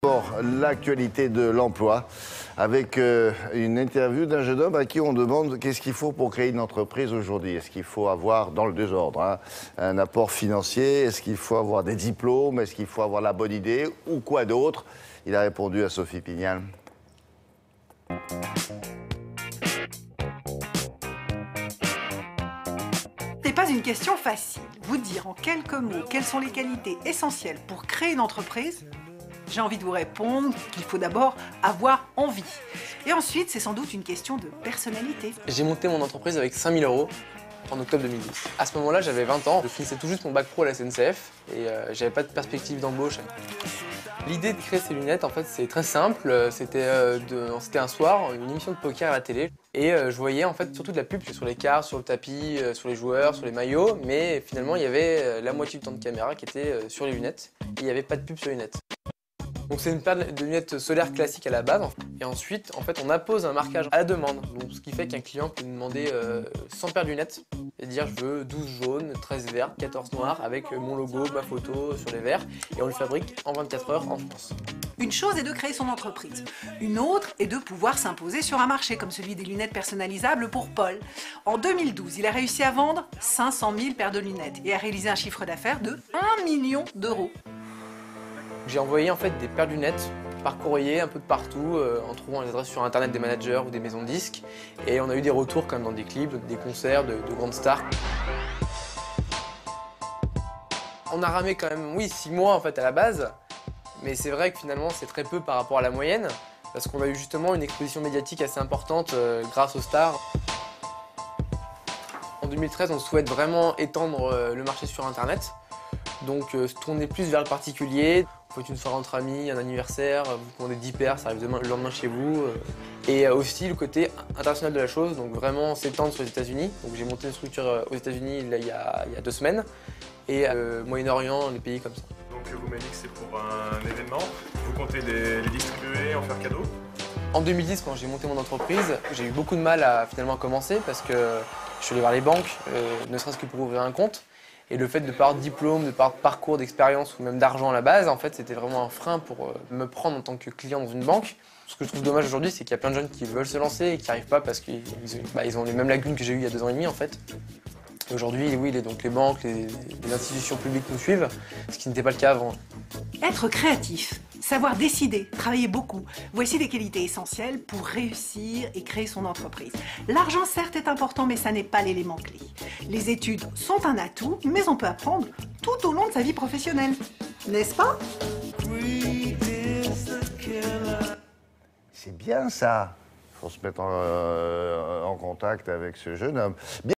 D'abord, l'actualité de l'emploi avec une interview d'un jeune homme à qui on demande qu'est-ce qu'il faut pour créer une entreprise aujourd'hui. Est-ce qu'il faut avoir, dans le désordre, un apport financier? Est-ce qu'il faut avoir des diplômes? Est-ce qu'il faut avoir la bonne idée? Ou quoi d'autre? Il a répondu à Sophie Pignal. Ce n'est pas une question facile. Vous dire en quelques mots quelles sont les qualités essentielles pour créer une entreprise, j'ai envie de vous répondre qu'il faut d'abord avoir envie. Et ensuite, c'est sans doute une question de personnalité. J'ai monté mon entreprise avec 5 000 € en octobre 2010. À ce moment-là, j'avais 20 ans, je finissais tout juste mon bac pro à la SNCF et j'avais pas de perspective d'embauche. L'idée de créer ces lunettes, en fait, c'est très simple. C'était un soir, une émission de poker à la télé. Et je voyais en fait surtout de la pub sur les cartes, sur le tapis, sur les joueurs, sur les maillots. Mais finalement, il y avait la moitié du temps de caméra qui était sur les lunettes. Et il n'y avait pas de pub sur les lunettes. Donc c'est une paire de lunettes solaires classiques à la base. Et ensuite, en fait, on appose un marquage à la demande. Donc, ce qui fait qu'un client peut nous demander 100 paires de lunettes et dire je veux 12 jaunes, 13 verts, 14 noirs avec mon logo, ma photo sur les verres. Et on le fabrique en 24 heures en France. Une chose est de créer son entreprise. Une autre est de pouvoir s'imposer sur un marché comme celui des lunettes personnalisables pour Paul. En 2012, il a réussi à vendre 500 000 paires de lunettes et à réaliser un chiffre d'affaires de 1 million d'euros. J'ai envoyé en fait des paires de lunettes par courrier un peu de partout en trouvant les adresses sur internet des managers ou des maisons de disques. Et on a eu des retours quand même dans des clips, des concerts de grandes stars. On a ramé quand même, oui, 6 mois en fait à la base. Mais c'est vrai que finalement c'est très peu par rapport à la moyenne. Parce qu'on a eu justement une exposition médiatique assez importante grâce aux stars. En 2013, on souhaite vraiment étendre le marché sur internet. Donc se tourner plus vers le particulier. Vous faites une soirée entre amis, un anniversaire, vous commandez 10 paires, ça arrive le lendemain chez vous. Et aussi le côté international de la chose, donc vraiment s'étendre sur les États-Unis. Donc j'ai monté une structure aux États-Unis il y a 2 semaines. Et Moyen-Orient, les pays comme ça. Donc vous m'avez dit que c'est pour un événement. Vous comptez les distribuer, en faire cadeau? En 2010, quand j'ai monté mon entreprise, j'ai eu beaucoup de mal à finalement commencer parce que je suis allé voir les banques, ne serait-ce que pour ouvrir un compte. Et le fait de ne pas avoir de diplôme, de ne pas avoir de parcours, d'expérience ou même d'argent à la base, en fait, c'était vraiment un frein pour me prendre en tant que client dans une banque. Ce que je trouve dommage aujourd'hui, c'est qu'il y a plein de jeunes qui veulent se lancer et qui n'y arrivent pas parce qu'ils ont les mêmes lacunes que j'ai eues il y a 2 ans et demi en fait. Et aujourd'hui, oui, donc les banques, les institutions publiques nous suivent, ce qui n'était pas le cas avant. Être créatif, savoir décider, travailler beaucoup, voici des qualités essentielles pour réussir et créer son entreprise. L'argent certes est important, mais ça n'est pas l'élément clé. Les études sont un atout, mais on peut apprendre tout au long de sa vie professionnelle. N'est-ce pas? C'est bien ça. Il faut se mettre en contact avec ce jeune homme.